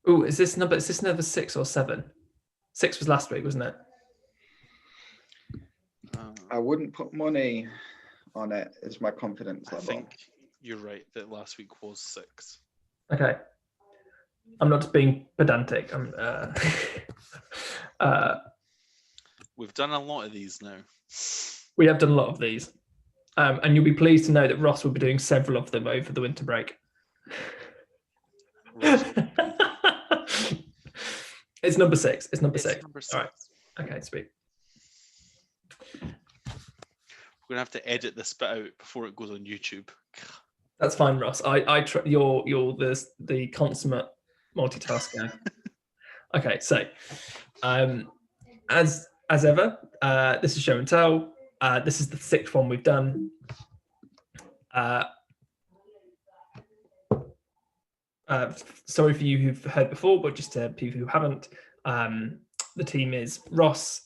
Oh, is this number 6 or 7? 6 was last week, wasn't it? I wouldn't put money on it as my confidence I level. think you're right that last week was 6. Okay. I'm not just being pedantic. We've done a lot of these now. We have done a lot of these. And you'll be pleased to know that Ross will be doing several of them over the winter break. It's number 6. It's number 6. Number 6. All right. Okay, sweet. We're gonna have to edit this bit out before it goes on YouTube. That's fine, Ross. You're the consummate multitasker. Okay, so as ever, this is show and tell. This is the 6th one we've done. Sorry for you who've heard before, but just to people who haven't, the team is Ross,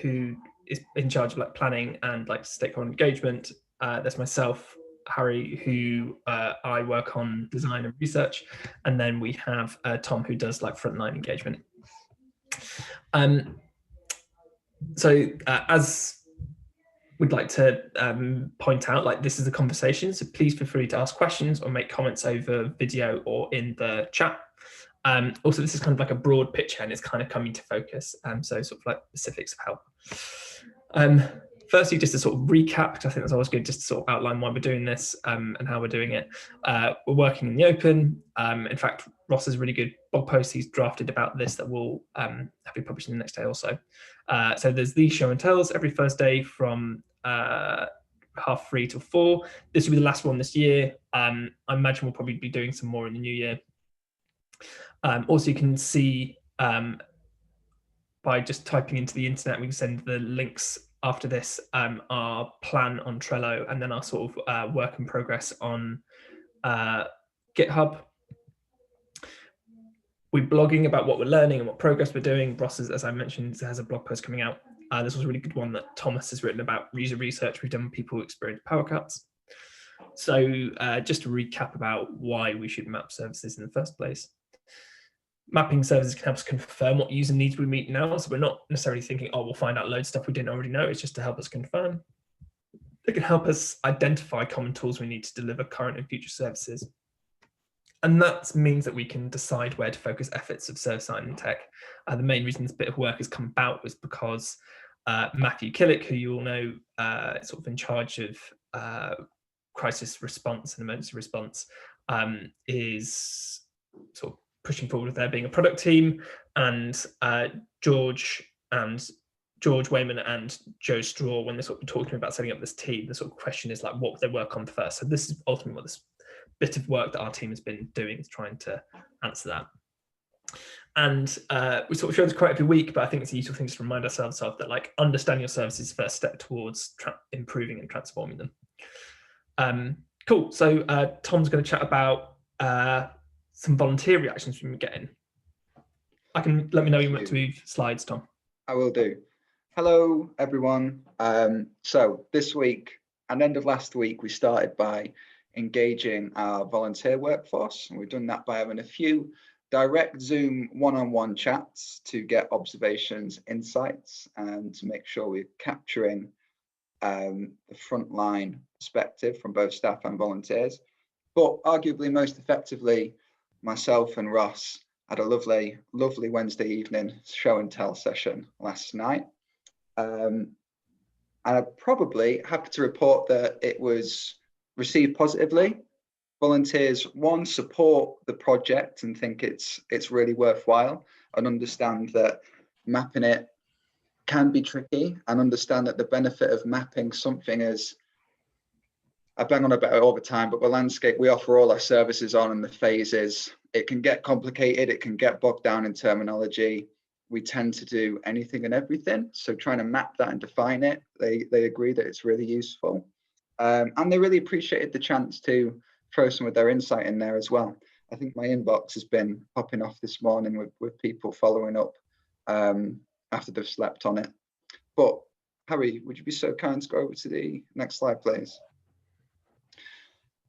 who is in charge of like planning and like stakeholder engagement. There's myself, Harry, who I work on design and research, and then we have Tom, who does like frontline engagement. So as we'd like to point out, like, this is a conversation, so please feel free to ask questions or make comments over video or in the chat. Also, this is kind of like a broad picture and it's kind of coming to focus, so sort of like specifics of help. Firstly, just to sort of recap, because I think that's always good, just to sort of outline why we're doing this and how we're doing it. We're working in the open. In fact, Ross has a really good blog post he's drafted about this that will have been published in the next day or so. So there's these show and tells every Thursday from 3:30 till 4. This will be the last one this year. I imagine we'll probably be doing some more in the new year. Also, you can see by just typing into the internet, we can send the links after this, our plan on Trello, and then our sort of work in progress on GitHub. We're blogging about what we're learning and what progress we're doing. Ross, as I mentioned, has a blog post coming out. This was a really good one that Thomas has written about user research we've done with people who experience power cuts. So just to recap about why we should map services in the first place. Mapping services can help us confirm what user needs we meet now. So we're not necessarily thinking, oh, we'll find out loads of stuff we didn't already know. It's just to help us confirm. It can help us identify common tools we need to deliver current and future services. And that means that we can decide where to focus efforts of service design and tech. The main reason this bit of work has come about was because Matthew Killick, who you all know, sort of in charge of crisis response and emergency response, is sort of pushing forward with there being a product team, and George Wayman and Joe Straw, when they're sort of talking about setting up this team, the sort of question is like, what would they work on first? So this is ultimately what this bit of work that our team has been doing, is trying to answer that. And we sort of show this quite every week, but I think it's a useful thing to remind ourselves of, that like understanding your services is the first step towards improving and transforming them. Cool. So Tom's going to chat about some volunteer reactions we've been getting. Let me know you want to move slides, Tom. I will do. Hello, everyone. So this week and end of last week, we started by engaging our volunteer workforce, and we've done that by having a few direct Zoom one-on-one chats to get observations, insights, and to make sure we're capturing the frontline perspective from both staff and volunteers. But arguably most effectively, myself and Ross had a lovely Wednesday evening show and tell session last night. And I'm probably happy to report that it was received positively. Volunteers, one, support the project and think it's really worthwhile, and understand that mapping it can be tricky, and understand that the benefit of mapping something as, I bang on about it all the time, but the landscape we offer all our services on and the phases, it can get complicated, it can get bogged down in terminology. We tend to do anything and everything. So trying to map that and define it, they agree that it's really useful. And they really appreciated the chance to throw some of their insight in there as well. I think my inbox has been popping off this morning with people following up after they've slept on it. But Harry, would you be so kind to go over to the next slide, please?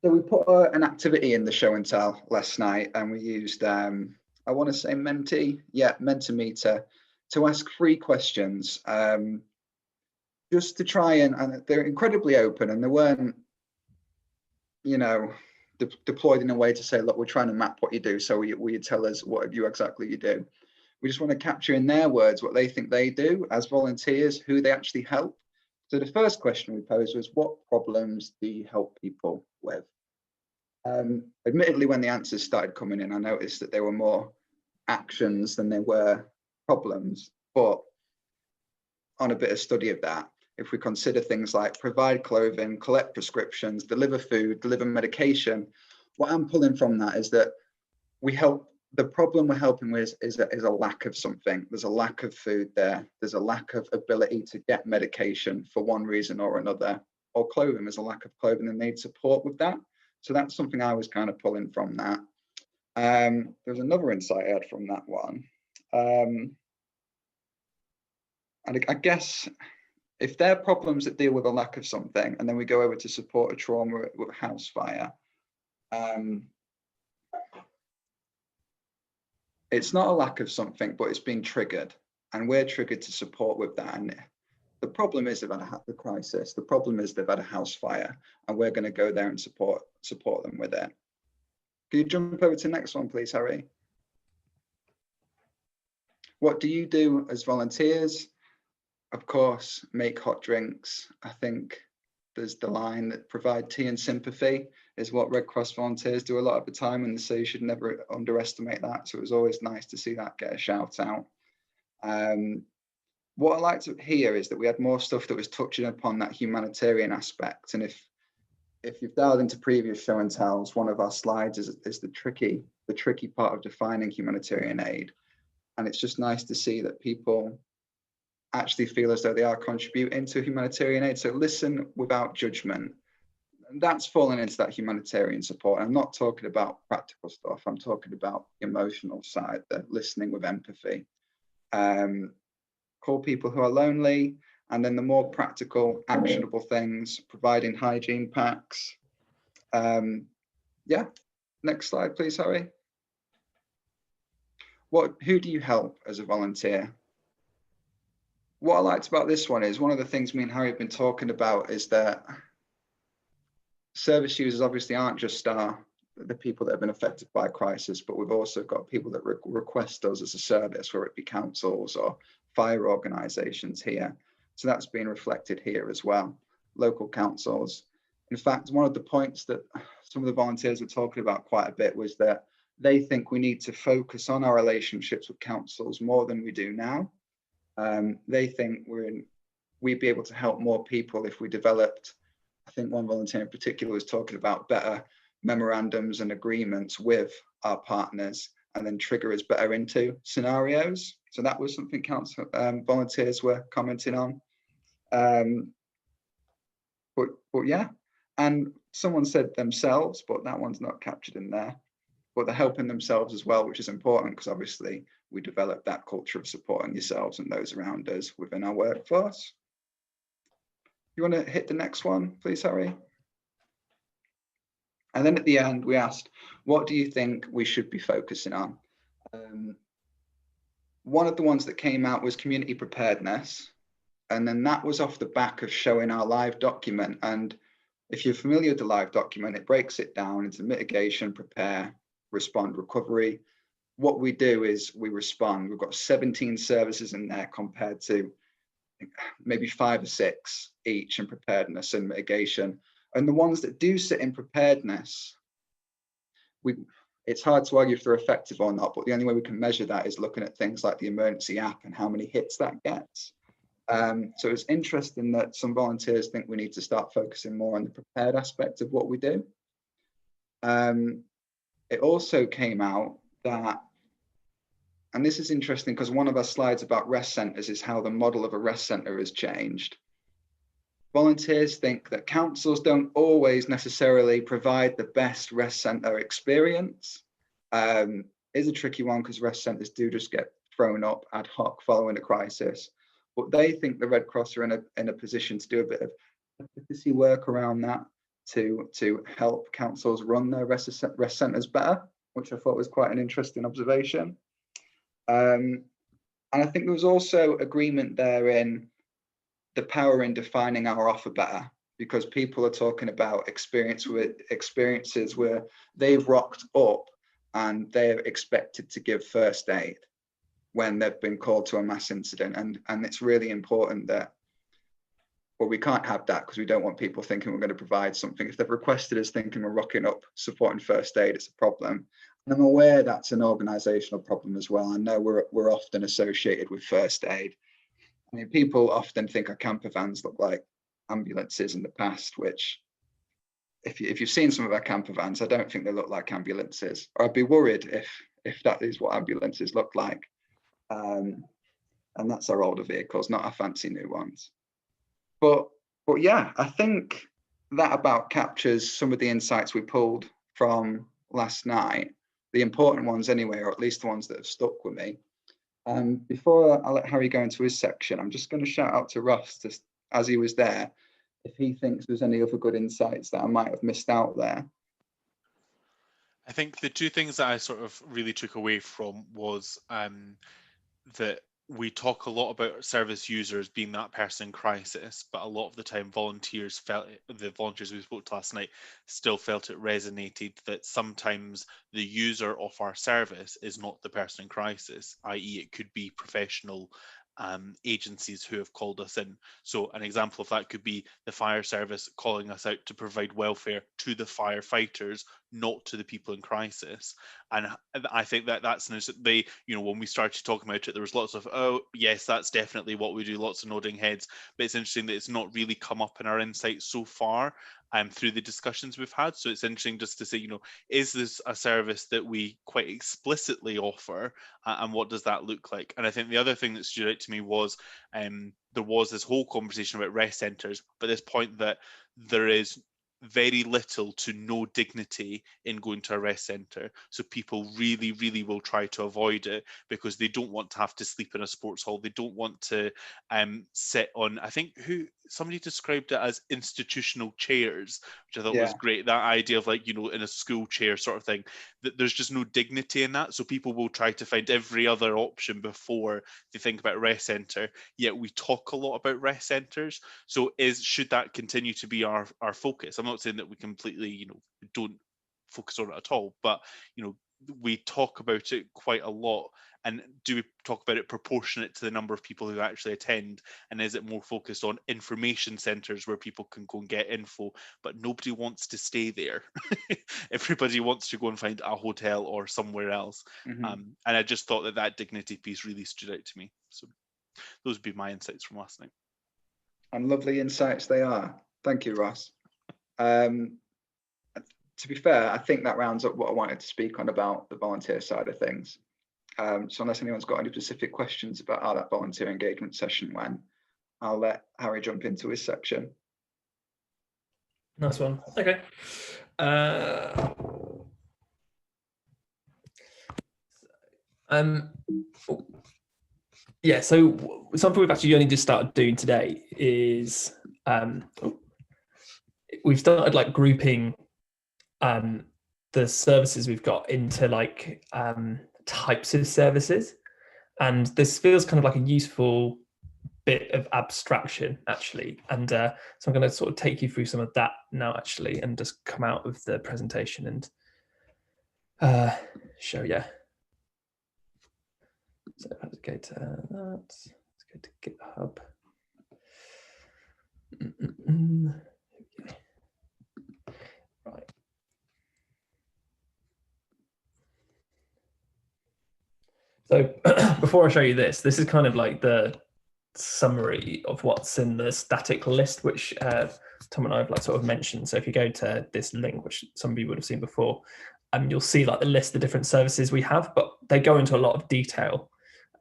So we put an activity in the show and tell last night, and we used a I want to say Menti, yeah, Mentimeter, to ask 3 questions, just to try and they're incredibly open, and they weren't, you know, deployed in a way to say, look, we're trying to map what you do, so will you tell us what exactly you do? We just want to capture in their words what they think they do as volunteers, who they actually help. So the first question we posed was, what problems do you help people with? Admittedly, when the answers started coming in, I noticed that there were more actions than there were problems. But on a bit of study of that, if we consider things like provide clothing, collect prescriptions, deliver food, deliver medication, what I'm pulling from that is that we help. The problem we're helping with is a lack of something. There's a lack of food there. There's a lack of ability to get medication for one reason or another, or clothing. There's a lack of clothing and they need support with that. So that's something I was kind of pulling from that. There's another insight I had from that one. And I guess if there are problems that deal with a lack of something, and then we go over to support a trauma with a house fire, it's not a lack of something, but it's been triggered, and we're triggered to support with that. And the problem is they've had the crisis. The problem is they've had a house fire, and we're going to go there and support them with it. Can you jump over to the next one, please, Harry? What do you do as volunteers? Of course, make hot drinks. I think there's the line that provide tea and sympathy is what Red Cross volunteers do a lot of the time, and so you should never underestimate that. So it was always nice to see that get a shout out. What I like to hear is that we had more stuff that was touching upon that humanitarian aspect. And if you've dialed into previous show and tells, one of our slides is the tricky part of defining humanitarian aid. And it's just nice to see that people actually feel as though they are contributing to humanitarian aid. So listen without judgment. And that's falling into that humanitarian support. I'm not talking about practical stuff. I'm talking about the emotional side, the listening with empathy. Call people who are lonely, and then the more practical, actionable things, providing hygiene packs. Yeah, next slide, please, Harry. Who do you help as a volunteer? What I liked about this one is one of the things me and Harry have been talking about is that service users obviously aren't just the people that have been affected by a crisis, but we've also got people that request us as a service, whether it be councils or fire organisations here. So that's being reflected here as well, local councils. In fact, one of the points that some of the volunteers were talking about quite a bit was that they think we need to focus on our relationships with councils more than we do now. They think we'd be able to help more people if we developed, I think one volunteer in particular was talking about better memorandums and agreements with our partners and then trigger us better into scenarios. So that was something council volunteers were commenting on. But yeah, and someone said themselves, but that one's not captured in there. But they're helping themselves as well, which is important because obviously we develop that culture of supporting yourselves and those around us within our workforce. You want to hit the next one, please, Harry? And then at the end, we asked, what do you think we should be focusing on? One of the ones that came out was community preparedness. And then that was off the back of showing our live document. And if you're familiar with the live document, it breaks it down into mitigation, prepare, respond, recovery. What we do is we respond. We've got 17 services in there compared to maybe 5 or 6 each in preparedness and mitigation. And the ones that do sit in preparedness, it's hard to argue if they're effective or not, but the only way we can measure that is looking at things like the emergency app and how many hits that gets. So it's interesting that some volunteers think we need to start focusing more on the prepared aspect of what we do. It also came out that, and this is interesting because one of our slides about rest centres is how the model of a rest centre has changed. Volunteers think that councils don't always necessarily provide the best rest centre experience. It's a tricky one because rest centres do just get thrown up ad hoc following a crisis. But they think the Red Cross are in a position to do a bit of advocacy work around that to help councils run their rest centres better, which I thought was quite an interesting observation. And I think there was also agreement there in the power in defining our offer better, because people are talking about experiences where they've rocked up and they're expected to give first aid when they've been called to a mass incident. And it's really important that, well, we can't have that, because we don't want people thinking we're going to provide something. If they've requested us thinking we're rocking up supporting first aid, it's a problem. And I'm aware that's an organisational problem as well. I know we're often associated with first aid. I mean, people often think our camper vans look like ambulances in the past, which if you've seen some of our camper vans, I don't think they look like ambulances. Or I'd be worried if that is what ambulances look like. And that's our older vehicles, not our fancy new ones. But yeah, I think that about captures some of the insights we pulled from last night, the important ones anyway, or at least the ones that have stuck with me. Before I let Harry go into his section, I'm just going to shout out to Ross, just as he was there, if he thinks there's any other good insights that I might have missed out there. I think the two things that I sort of really took away from was that we talk a lot about service users being that person in crisis, but a lot of the time the volunteers we spoke to last night still felt it resonated that sometimes the user of our service is not the person in crisis, i.e. it could be professional agencies who have called us in. So an example of that could be the fire service calling us out to provide welfare to the firefighters, not to the people in crisis. And I think that's when we started talking about it, there was lots of, oh yes, that's definitely what we do, lots of nodding heads. But it's interesting that it's not really come up in our insights so far through the discussions we've had. So it's interesting just to say, is this a service that we quite explicitly offer, and what does that look like? And I think the other thing that stood out to me was there was this whole conversation about rest centres, but this point that there is very little to no dignity in going to a rest centre. So people really, really will try to avoid it because they don't want to have to sleep in a sports hall. They don't want to sit on, I think somebody described it as institutional chairs, which I thought was great. That idea of in a school chair sort of thing, that there's just no dignity in that. So people will try to find every other option before they think about rest centre. Yet we talk a lot about rest centres. So should that continue to be our focus? I'm not saying that we completely, don't focus on it at all, but we talk about it quite a lot. And do we talk about it proportionate to the number of people who actually attend? And is it more focused on information centres where people can go and get info, but nobody wants to stay there? Everybody wants to go and find a hotel or somewhere else. Mm-hmm. And I just thought that dignity piece really stood out to me. So those would be my insights from last night. And lovely insights they are. Thank you, Ross. To be fair, I think that rounds up what I wanted to speak on about the volunteer side of things. So unless anyone's got any specific questions about how that volunteer engagement session went, I'll let Harry jump into his section. Nice one. Okay. Yeah, so something we've actually only just started doing today is we've started grouping the services we've got into types of services, and this feels kind of like a useful bit of abstraction actually, and so I'm going to sort of take you through some of that now actually, and just come out of the presentation and show you. So let's go to that. Let's go to GitHub. Okay. Right. So before I show you this is kind of like the summary of what's in the static list, which Tom and I have sort of mentioned. So if you go to this link, which some of you would have seen before, you'll see the list of different services we have, but they go into a lot of detail.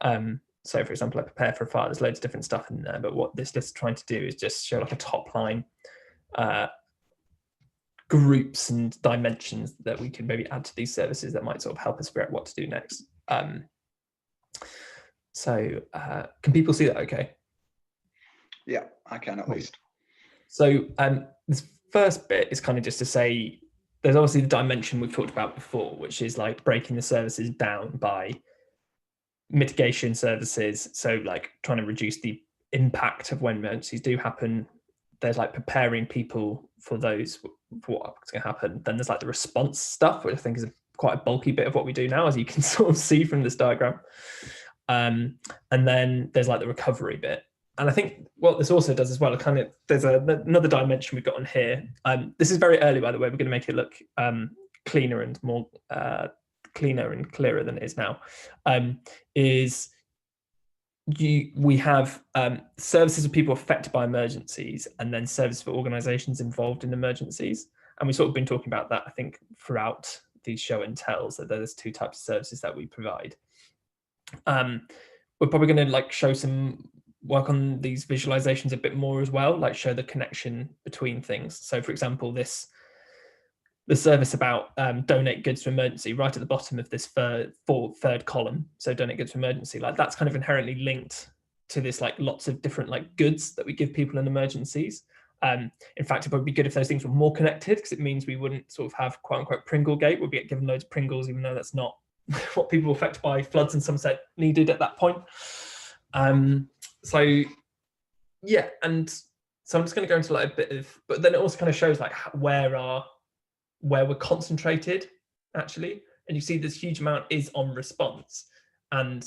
So for example, Prepare for a Fire, there's loads of different stuff in there, but what this list is trying to do is just show a top line groups and dimensions that we can maybe add to these services that might sort of help us figure out what to do next. So can people see that okay? Yeah, I can at least. So this first bit is kind of just to say there's obviously the dimension we've talked about before, which is like breaking the services down by mitigation services. So like trying to reduce the impact of when emergencies do happen. There's like preparing people for those, for what's going to happen. Then there's like the response stuff, which I think is quite a bulky bit of what we do now, as you can sort of see from this diagram. And then there's like the recovery bit. And I think what this also does as well, there's another dimension we've got on here. This is very early, by the way. We're going to make it look cleaner and more cleaner and clearer than it is now. We have services for people affected by emergencies, and then services for organisations involved in emergencies. And we've sort of been talking about that, I think, throughout these show and tells, that there's two types of services that we provide. We're probably going to like show some work on these visualizations a bit more as well, like show the connection between things. So for example, the service about donate goods to emergency, right at the bottom of this third column, so donate goods to emergency, like that's kind of inherently linked to this, like lots of different like goods that we give people in emergencies. In fact, it would be good if those things were more connected, because it means we wouldn't sort of have quote unquote Pringlegate, we'd get given loads of Pringles, even though that's not what people affected by floods in Somerset needed at that point. So yeah, and so I'm just going to go into like a bit of, but then it also kind of shows like where we're concentrated actually, and you see this huge amount is on response, and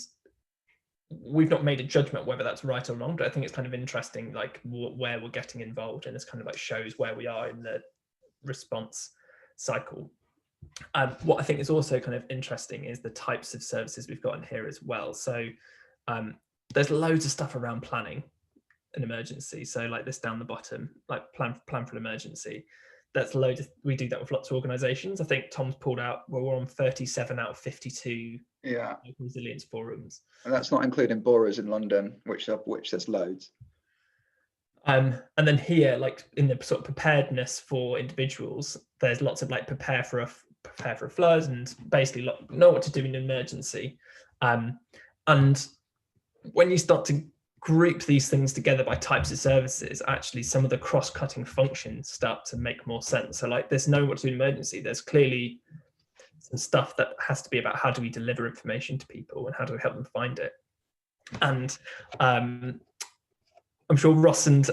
we've not made a judgment whether that's right or wrong, but I think it's kind of interesting like where we're getting involved, and this kind of like shows where we are in the response cycle. What I think is also kind of interesting is the types of services we've got in here as well. So there's loads of stuff around planning an emergency. So like this down the bottom, like plan for an emergency. That's loads of, we do that with lots of organizations. I think Tom's pulled out, well, we're on 37 out of 52 resilience forums. And that's not including boroughs in London, which there's loads. And then here, like in the sort of preparedness for individuals, there's lots of like prepare for a flood, and basically know what to do in an emergency. And when you start to group these things together by types of services, actually some of the cross-cutting functions start to make more sense. So like there's know what to do in an emergency, there's clearly some stuff that has to be about how do we deliver information to people and how do we help them find it. And I'm sure Ross and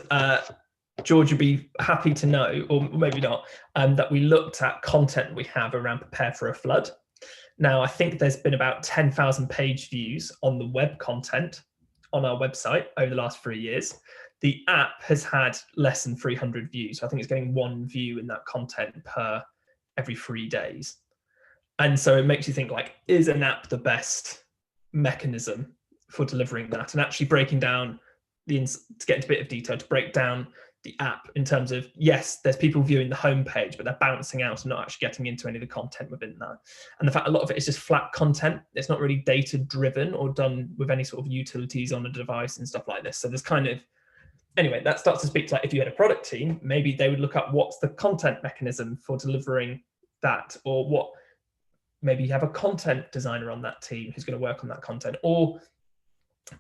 George would be happy to know, or maybe not, that we looked at content we have around prepare for a flood. Now, I think there's been about 10,000 page views on the web content on our website over the last 3 years. The app has had less than 300 views. So I think it's getting one view in that content per every 3 days. And so it makes you think, like, is an app the best mechanism for delivering that? And actually breaking down to get into a bit of detail, to break down the app in terms of, yes, there's people viewing the homepage, but they're bouncing out and not actually getting into any of the content within that. And the fact a lot of it is just flat content. It's not really data driven or done with any sort of utilities on a device and stuff like this. So there's kind of, anyway, that starts to speak to like, if you had a product team, maybe they would look up what's the content mechanism for delivering that, or what, maybe you have a content designer on that team who's going to work on that content. Or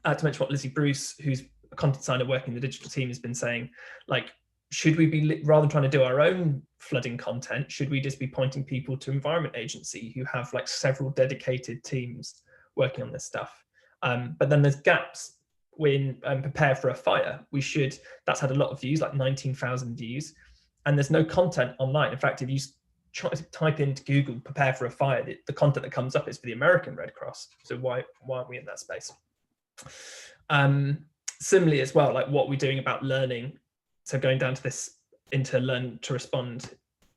to mention what Lizzie Bruce, who's a content designer working in the digital team, has been saying, like, should we be, rather than trying to do our own flooding content, should we just be pointing people to Environment Agency who have like several dedicated teams working on this stuff? But then there's gaps when prepare for a fire. That's had a lot of views, like 19,000 views, and there's no content online. In fact, if you try to type into Google prepare for a fire, the content that comes up is for the American Red Cross. So why aren't we in that space? Similarly as well, like what we're doing about learning. So going down to this into learn to respond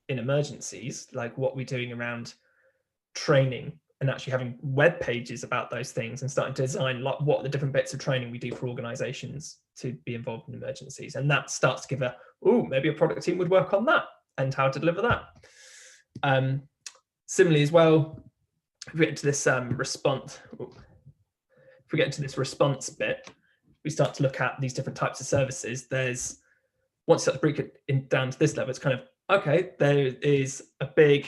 in emergencies, like what we're doing around training and actually having web pages about those things and starting to design like what the different bits of training we do for organizations to be involved in emergencies. And that starts to give maybe a product team would work on that and how to deliver that. Similarly as well, if we get into this response bit, we start to look at these different types of services. Once you start to break it down to this level, it's kind of, okay, there is a big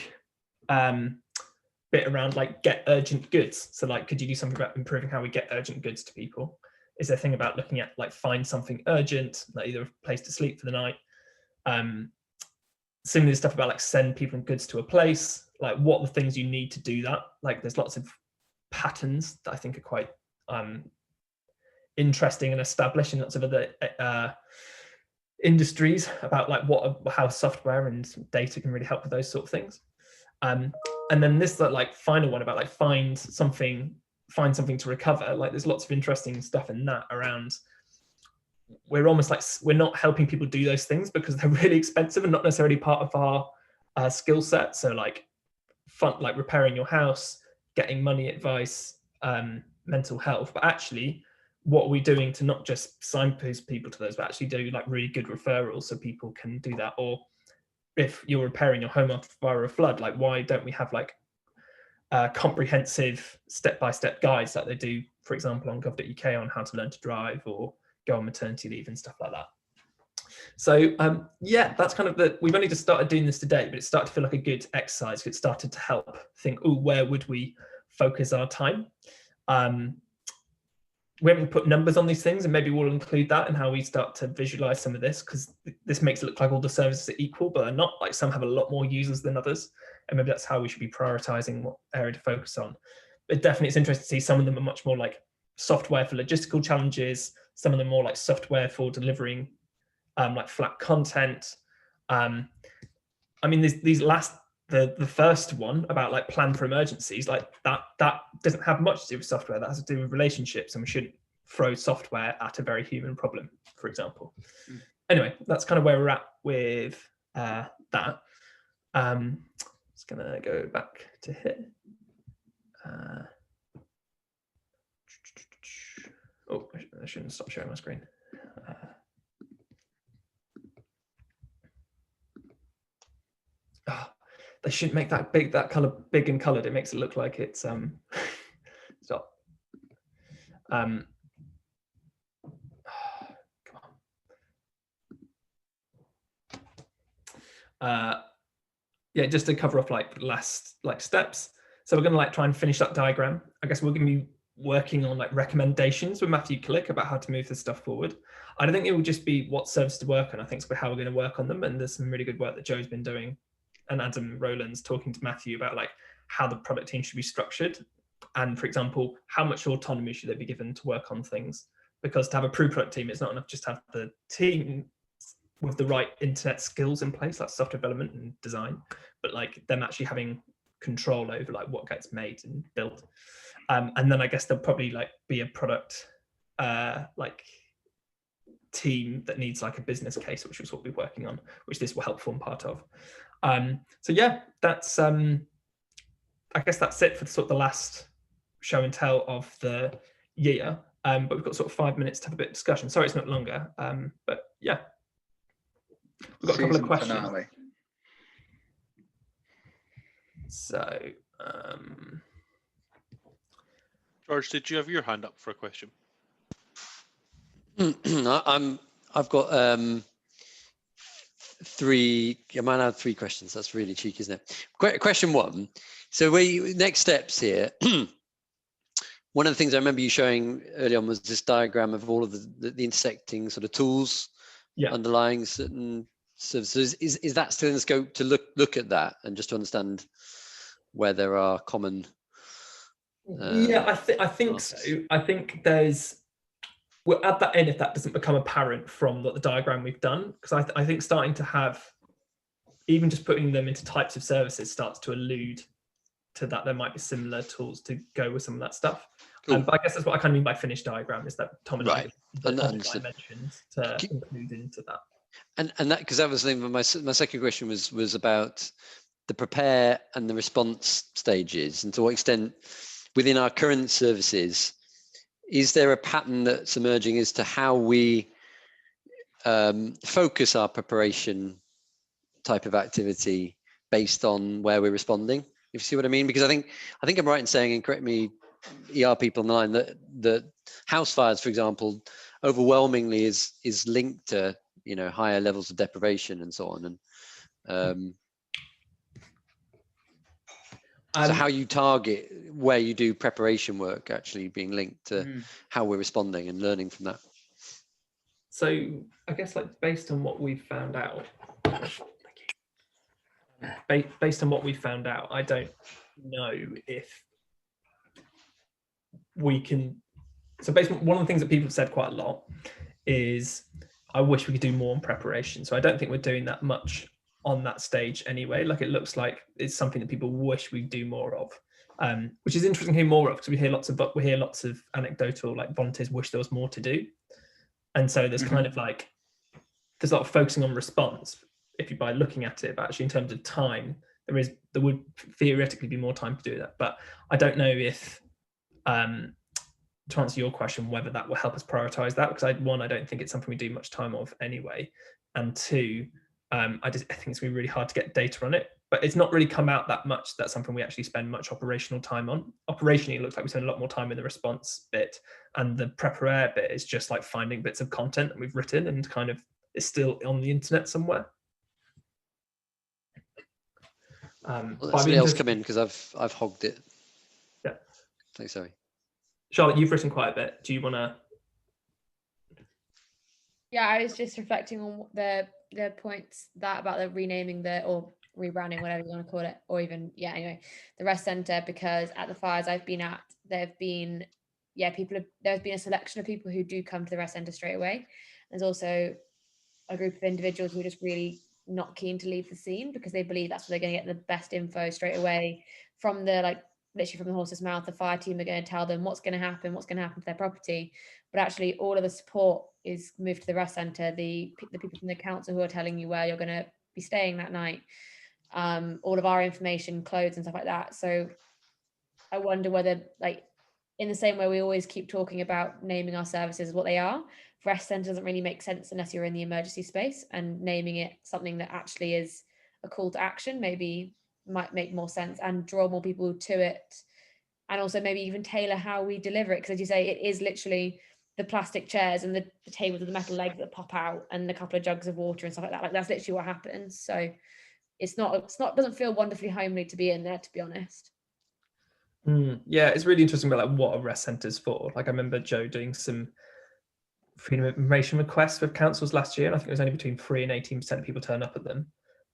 bit around like get urgent goods. So like, could you do something about improving how we get urgent goods to people? Is there a thing about looking at like find something urgent, like either a place to sleep for the night? similar stuff about like send people and goods to a place, like what are the things you need to do that. Like there's lots of patterns that I think are quite interesting and established in lots of other industries about like how software and data can really help with those sort of things. And then this like final one about like find something to recover. Like there's lots of interesting stuff in that around. We're almost like we're not helping people do those things because they're really expensive and not necessarily part of our skill set. So like like repairing your house, getting money advice, mental health, but actually what are we doing to not just signpost people to those, but actually do like really good referrals so people can do that? Or if you're repairing your home after a flood, like why don't we have like comprehensive step-by-step guides like they do, for example, on gov.uk on how to learn to drive or go on maternity leave and stuff like that. So yeah, that's kind of we've only just started doing this today, but it started to feel like a good exercise. It started to help think, oh, where would we focus our time? We haven't put numbers on these things, and maybe we'll include that in how we start to visualize some of this, because this makes it look like all the services are equal, but they're not. Like some have a lot more users than others, and maybe that's how we should be prioritizing what area to focus on. But definitely it's interesting to see some of them are much more like software for logistical challenges, some of them more like software for delivering like flat content. I mean, these last the first one about like plan for emergencies, like that doesn't have much to do with software. That has to do with relationships, and we shouldn't throw software at a very human problem, for example. Anyway, that's kind of where we're at with that. Just gonna go back to here. Oh, I shouldn't stop sharing my screen. They shouldn't make that color big and colored. It makes it look like it's stop. Come on. Yeah, just to cover off like last like steps. So we're gonna like try and finish that diagram. I guess we're gonna be working on like recommendations with Matthew Click about how to move this stuff forward. I don't think it will just be what service to work on. I think it's how we're going to work on them. And there's some really good work that Joe's been doing, and Adam Rowland's talking to Matthew about like how the product team should be structured. And for example, how much autonomy should they be given to work on things? Because to have a product team, it's not enough just to have the team with the right internet skills in place, like software development and design, but like them actually having control over like what gets made and built. And then I guess there'll probably like be a product like team that needs like a business case, which is what we're working on, which this will help form part of. So yeah, that's I guess that's it for sort of the last show and tell of the year. But we've got sort of 5 minutes to have a bit of discussion. Sorry, it's not longer, but yeah. We've got a couple of questions. Finale. So, George, did you have your hand up for a question? I've got three. I might have 3 questions. That's really cheeky, isn't it? Question 1. So next steps here. One of the things I remember you showing early on was this diagram of all of the intersecting sort of tools underlying certain services. Is that still in the scope to look at that and just to understand where there are common? Yeah, I think so. I think we'll add that in if that doesn't become apparent from the diagram we've done, because I think starting to have, even just putting them into types of services starts to allude to that there might be similar tools to go with some of that stuff. Cool. But I guess that's what I kind of mean by finished diagram, is that Tom and I dimensions to include into that. And that, because that was the thing. My second question was about the prepare and the response stages, and to what extent within our current services is there a pattern that's emerging as to how we focus our preparation type of activity based on where we're responding, if you see what I mean? Because I think I'm right in saying, and correct me ER people on the line, that house fires, for example, overwhelmingly is linked to higher levels of deprivation and so on. And so how you target where you do preparation work actually being linked to how we're responding and learning from that. So I guess like based on what we've found out, based on what we found out, I don't know if we can. So basically, one of the things that people have said quite a lot is, I wish we could do more on preparation. So I don't think we're doing that much on that stage anyway. Like, it looks like it's something that people wish we do more of, which is interesting to hear more of, because we hear lots of anecdotal, like, volunteers wish there was more to do. And so there's kind of like, there's a lot of focusing on response if you by looking at it, but actually in terms of time, there would theoretically be more time to do that. But I don't know if, to answer your question, whether that will help us prioritize that, because I don't think it's something we do much time of anyway, and two, I think it's gonna be really hard to get data on it. But it's not really come out that much that's something we actually spend much operational time on. Operationally, it looks like we spend a lot more time in the response bit, and the prepare bit is just like finding bits of content that we've written and kind of is still on the internet somewhere. Well, let somebody else come in, because I've hogged it. Yeah. Thanks, sorry. Charlotte, you've written quite a bit. Do you want to? Yeah, I was just reflecting on the points about the renaming or rebranding, whatever you want to call it, or even anyway, the rest centre, because at the fires I've been at, there's been a selection of people who do come to the rest centre straight away. There's also a group of individuals who are just really not keen to leave the scene, because they believe that's where they're going to get the best info straight away from the literally from the horse's mouth. The fire team are going to tell them what's going to happen to their property, but actually all of the support is moved to the rest centre. The people from the council who are telling you where you're going to be staying that night, all of our information, clothes and stuff like that. So I wonder whether, like, in the same way we always keep talking about naming our services as what they are, rest centre doesn't really make sense unless you're in the emergency space, and naming it something that actually is a call to action maybe might make more sense and draw more people to it, and also maybe even tailor how we deliver it, because as you say, it is literally the plastic chairs and the tables with the metal legs that pop out and a couple of jugs of water and stuff like that. Like, that's literally what happens. So it doesn't feel wonderfully homely to be in there, to be honest. Yeah, it's really interesting about like what a rest centre's for. Like, I remember Joe doing some freedom of information requests with councils last year, and I think it was only between 3 and 18% of people turn up at them.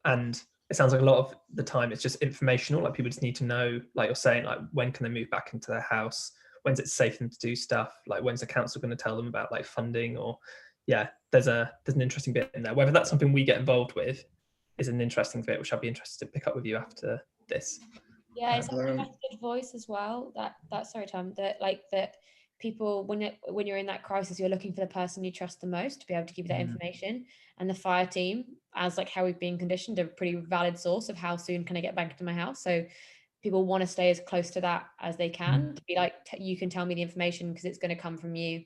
And it sounds like a lot of the time it's just informational. Like, people just need to know, like you're saying, like, when can they move back into their house? When's it safe for them to do stuff? Like, when's the council going to tell them about like funding? Or there's an interesting bit in there. Whether that's something we get involved with is an interesting bit, which I'll be interested to pick up with you after this. Yeah, it's a trusted voice as well. Sorry, Tom. That people, when you're in that crisis, you're looking for the person you trust the most to be able to give you that information. And the fire team, as like how we've been conditioned, are a pretty valid source of how soon can I get back to my house. So people want to stay as close to that as they can, to be like, you can tell me the information because it's going to come from you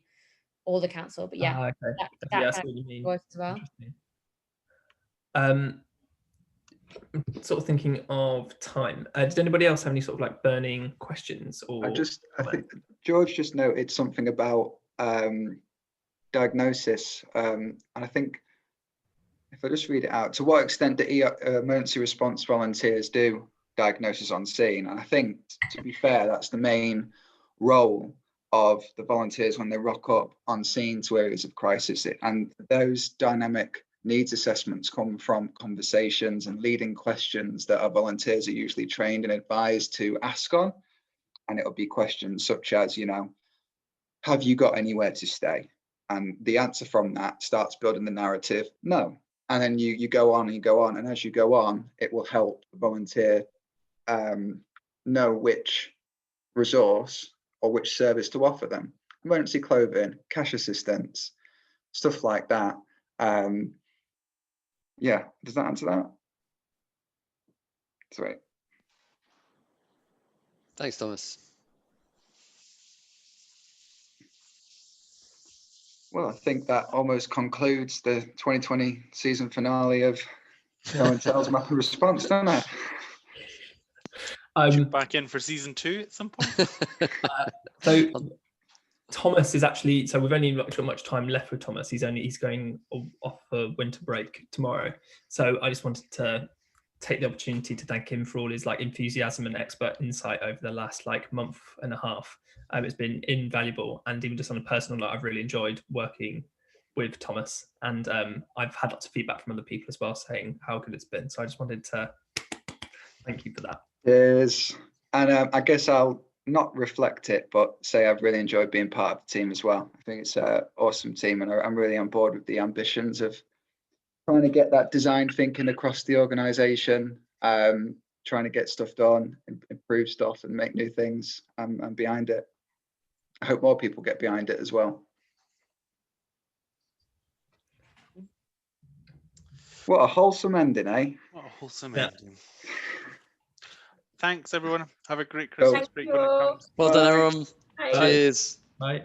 or the council. But okay. that That's what you mean. voice as well. Interesting. Sort of thinking of time. Did anybody else have any sort of like burning questions? Or I think George just noted something about diagnosis, and I think if I just read it out, to what extent do emergency response volunteers do diagnosis on scene? And I think, to be fair, that's the main role of the volunteers when they rock up on scene to areas of crisis. And those dynamic needs assessments come from conversations and leading questions that our volunteers are usually trained and advised to ask on. And it'll be questions such as, have you got anywhere to stay? And the answer from that starts building the narrative, no. And then you go on and you go on. And as you go on, it will help the volunteer know which resource or which service to offer them. Emergency clothing, cash assistance, stuff like that. Does that answer that? Sweet. Thanks, Thomas. Well, I think that almost concludes the 2020 season finale of Show and Tell's Map and Response, doesn't it? Back in for season 2 at some point. So Thomas is actually, so we've only not got much time left with Thomas. He's going off for winter break tomorrow. So I just wanted to take the opportunity to thank him for all his like enthusiasm and expert insight over the last like month and a half. It's been invaluable, and even just on a personal note, I've really enjoyed working with Thomas, and I've had lots of feedback from other people as well saying how good it's been. So I just wanted to Thank you for that. Cheers. And I guess I'll not reflect it, but say I've really enjoyed being part of the team as well. I think it's an awesome team, and I'm really on board with the ambitions of trying to get that design thinking across the organization, trying to get stuff done, improve stuff and make new things. I'm behind it. I hope more people get behind it as well. What a wholesome ending, eh? What a wholesome Yeah. ending. Thanks, everyone. Have a great Christmas Thank break you when it all. comes. Well done, Bye. everyone. Bye. Cheers. Bye.